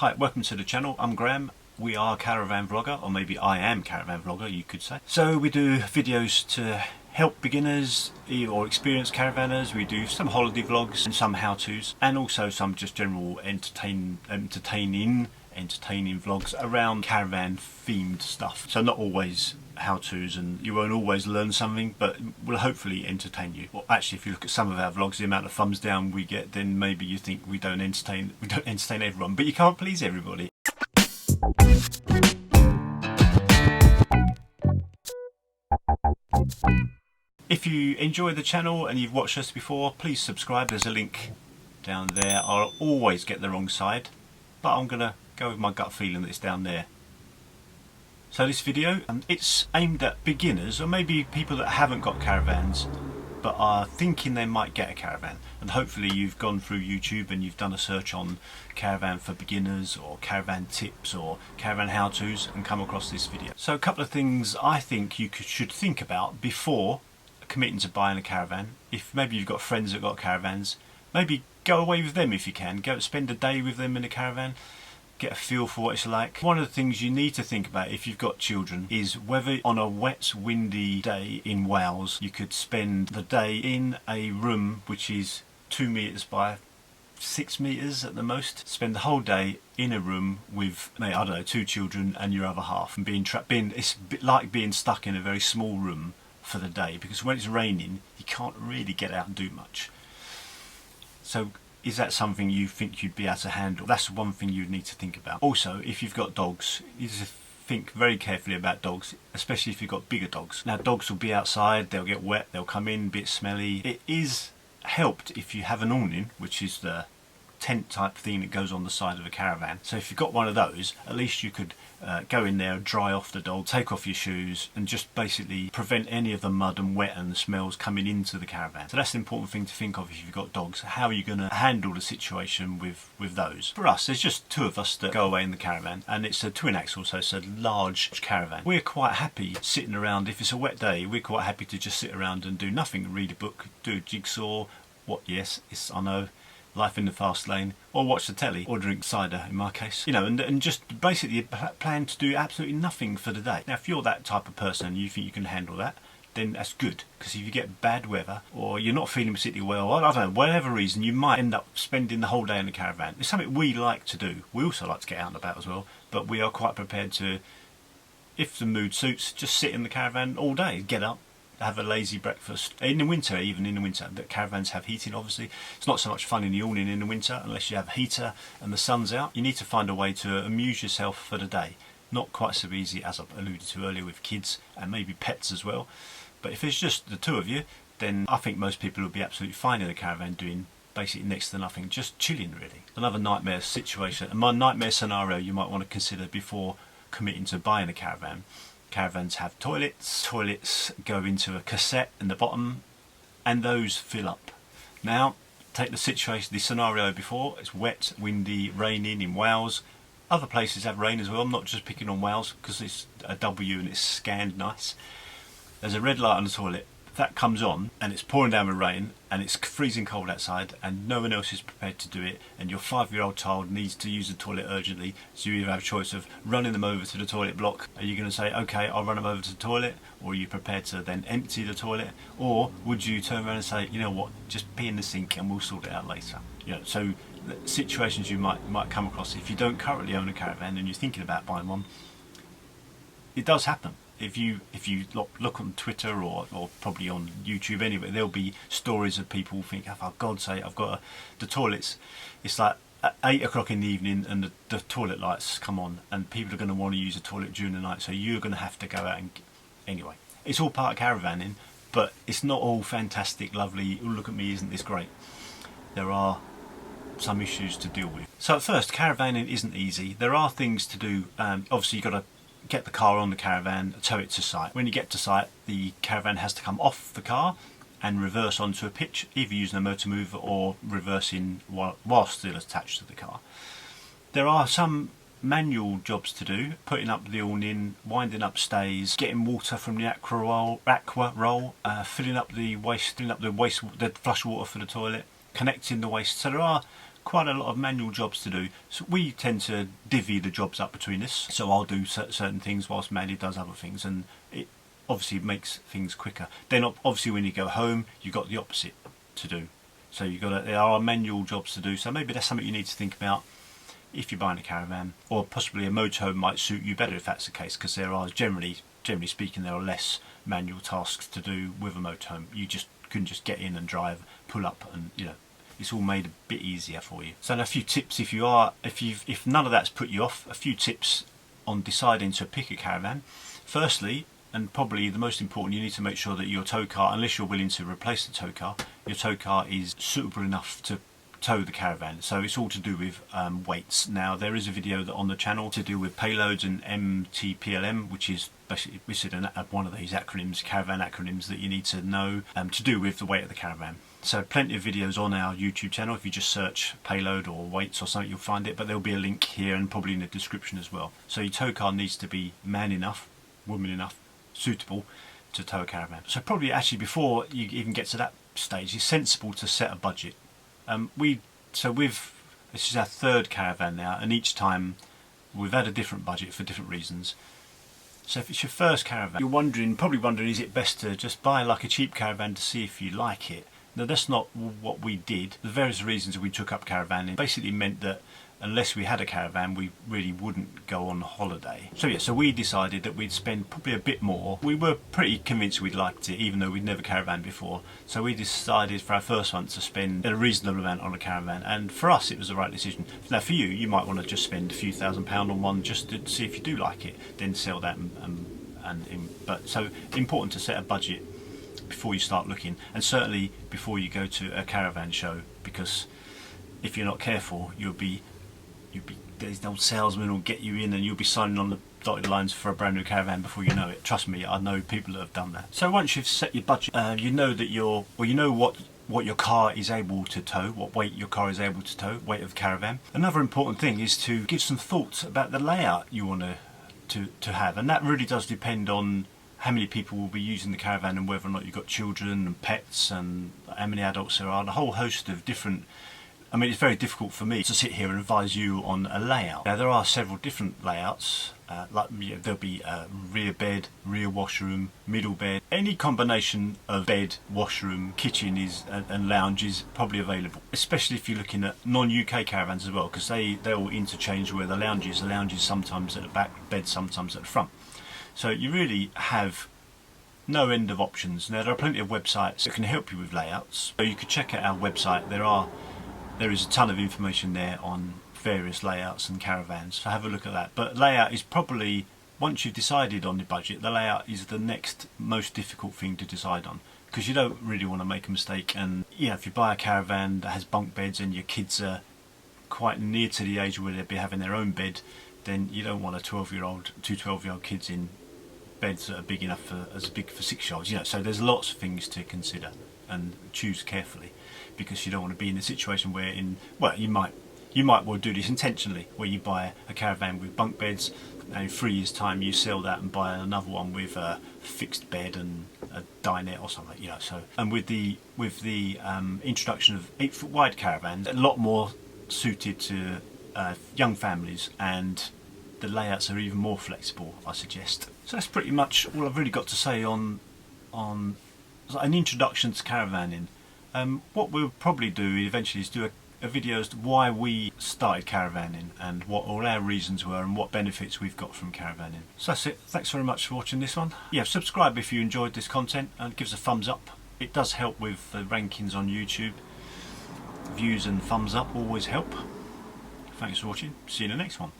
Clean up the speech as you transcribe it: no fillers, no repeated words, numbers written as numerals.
Hi, welcome to the channel. I'm Graham. We are CaravanVlogger, or maybe I am CaravanVlogger, you could say. So we do videos to help beginners or experienced caravanners. We do some holiday vlogs and some how-tos, and also some just general entertaining vlogs around caravan themed stuff. So not always how-tos, and you won't always learn something, but will hopefully entertain you. Well, actually, if you look at some of our vlogs, the amount of thumbs down we get, then maybe you think we don't entertain everyone, but you can't please everybody. If you enjoy the channel and you've watched us before, please subscribe. There's a link down there. I'll always get the wrong side, but I'm gonna go with my gut feeling that it's down there. So this video, it's aimed at beginners, or maybe people that haven't got caravans but are thinking they might get a caravan, and hopefully you've gone through YouTube and you've done a search on caravan for beginners or caravan tips or caravan how-tos and come across this video. So a couple of things I think you should think about before committing to buying a caravan. If maybe you've got friends that got caravans, maybe go away with them if you can. Go spend a day with them in a caravan, get a feel for what it's like. One of the things you need to think about if you've got children is whether on a wet, windy day in Wales you could spend the day in a room which is 2 meters by 6 meters at the most. Spend the whole day in a room with, I don't know, 2 children and your other half, and being trapped. It's a bit like being stuck in a very small room for the day, because when it's raining you can't really get out and do much. So is that something you think you'd be able to handle? That's one thing you'd need to think about. Also, if you've got dogs, you need to think very carefully about dogs, especially if you've got bigger dogs. Now, dogs will be outside, they'll get wet, they'll come in a bit smelly. It is helped if you have an awning, which is the tent type thing that goes on the side of a caravan. So if you've got one of those, at least you could go in there, dry off the dog, take off your shoes, and just basically prevent any of the mud and wet and the smells coming into the caravan. So that's the important thing to think of if you've got dogs. How are you going to handle the situation with those? For us, there's just 2 of us that go away in the caravan, and it's a twin axle, so it's a large caravan. We're quite happy sitting around. If it's a wet day, we're quite happy to just sit around and do nothing, read a book, do a jigsaw, I know, life in the fast lane, or watch the telly, or drink cider in my case, you know, and just basically plan to do absolutely nothing for the day. Now, if you're that type of person and you think you can handle that, then that's good, because if you get bad weather or you're not feeling particularly well, I don't know, whatever reason, you might end up spending the whole day in the caravan. It's something we like to do. We also like to get out and about as well, but we are quite prepared to, if the mood suits, just sit in the caravan all day, get up, have a lazy breakfast. In the winter, even in the winter, the caravans have heating, obviously. It's not so much fun in the awning in the winter unless you have a heater and the sun's out. You need to find a way to amuse yourself for the day. Not quite so easy, as I've alluded to earlier, with kids and maybe pets as well. But if it's just the 2 of you, then I think most people will be absolutely fine in the caravan doing basically next to nothing, just chilling really. Another nightmare situation, and my nightmare scenario you might want to consider before committing to buying a caravan. Caravans have toilets. Toilets go into a cassette in the bottom, and those fill up. Now, take the scenario before. It's wet, windy, raining in Wales. Other places have rain as well. I'm not just picking on Wales because it's a W and it's scanned nice. There's a red light on the toilet. That comes on and it's pouring down with rain and it's freezing cold outside and no one else is prepared to do it, and your 5-year-old child needs to use the toilet urgently, so you either have a choice of running them over to the toilet block. Are you going to say, okay, I'll run them over to the toilet, or are you prepared to then empty the toilet, or would you turn around and say, you know what, just pee in the sink and we'll sort it out later? You know, so the situations you might come across if you don't currently own a caravan and you're thinking about buying one, it does happen. If you look on Twitter or probably on YouTube anyway, there'll be stories of people thinking, oh, for God's sake, I've got the toilets. It's like at 8 o'clock in the evening and the toilet lights come on, and people are going to want to use the toilet during the night, so you're going to have to go out and... Anyway, it's all part of caravanning, but it's not all fantastic, lovely, oh, look at me, isn't this great? There are some issues to deal with. So at first, caravanning isn't easy. There are things to do. Obviously, you've got to get the car on the caravan, tow it to site. When you get to site, the caravan has to come off the car and reverse onto a pitch, either using a motor mover or reversing while still attached to the car. There are some manual jobs to do: putting up the awning, winding up stays, getting water from the aqua roll, filling up the flush water for the toilet, connecting the waste. So there are quite a lot of manual jobs to do, so we tend to divvy the jobs up between us. So I'll do certain things whilst Mandy does other things, and it obviously makes things quicker. Then obviously when you go home, you've got the opposite to do. So there are manual jobs to do, so maybe that's something you need to think about if you're buying a caravan, or possibly a motorhome might suit you better if that's the case, because there are generally speaking, there are less manual tasks to do with a motorhome. You can just get in and drive, pull up, and it's all made a bit easier for you. So a few tips if none of that's put you off, a few tips on deciding to pick a caravan. Firstly, and probably the most important, you need to make sure that your tow car, unless you're willing to replace the tow car, your tow car is suitable enough to tow the caravan. So it's all to do with weights. Now there is a video on the channel to do with payloads and MTPLM, which is basically one of these acronyms, caravan acronyms that you need to know to do with the weight of the caravan. So plenty of videos on our YouTube channel. If you just search payload or weights or something, you'll find it, but there'll be a link here and probably in the description as well. So your tow car needs to be man enough, woman enough, suitable to tow a caravan. So probably actually before you even get to that stage, it's sensible to set a budget. This is our third caravan now, and each time we've had a different budget for different reasons. So if it's your first caravan, you're probably wondering, is it best to just buy like a cheap caravan to see if you like it? No, that's not what we did. The various reasons we took up caravanning basically meant that unless we had a caravan, we really wouldn't go on holiday. So we decided that we'd spend probably a bit more. We were pretty convinced we'd liked it, even though we'd never caravaned before. So we decided for our first one to spend a reasonable amount on a caravan, and for us it was the right decision. Now for you, you might want to just spend a few £1,000s on one just to see if you do like it, then sell that but so important to set a budget before you start looking, and certainly before you go to a caravan show, because if you're not careful, these old salesmen will get you in and you'll be signing on the dotted lines for a brand new caravan before you know it. Trust me, I know people that have done that. So once you've set your budget, you know what your car is able to tow, what weight your car is able to tow, weight of the caravan. Another important thing is to give some thought about the layout you want to have, and that really does depend on how many people will be using the caravan and whether or not you've got children and pets and how many adults there are, and a whole host of different. I mean, it's very difficult for me to sit here and advise you on a layout. Now, there are several different layouts, there'll be a rear bed, rear washroom, middle bed. Any combination of bed, washroom, kitchen and lounge is probably available, especially if you're looking at non-UK caravans as well, because they'll interchange where the lounge is sometimes at the back, bed sometimes at the front. So you really have no end of options. Now, there are plenty of websites that can help you with layouts. So you could check out our website. There is a ton of information there on various layouts and caravans, so have a look at that. But layout is probably, once you've decided on the budget, the layout is the next most difficult thing to decide on, because you don't really want to make a mistake. And if you buy a caravan that has bunk beds and your kids are quite near to the age where they'll be having their own bed, then you don't want two 12-year-old kids in beds that are big enough for 6-year-olds. So there's lots of things to consider and choose carefully, because you don't want to be in a situation where you might well do this intentionally, where you buy a caravan with bunk beds and in 3 years time you sell that and buy another one with a fixed bed and a dinette or something. So, and with the introduction of 8-foot wide caravans, a lot more suited to young families, and the layouts are even more flexible, I suggest. So that's pretty much all I've really got to say on an introduction to caravanning. What we'll probably do eventually is do a video as to why we started caravanning and what all our reasons were and what benefits we've got from caravanning. So that's it. Thanks very much for watching this one. Subscribe if you enjoyed this content and give us a thumbs up. It does help with the rankings on YouTube. Views and thumbs up always help. Thanks for watching. See you in the next one.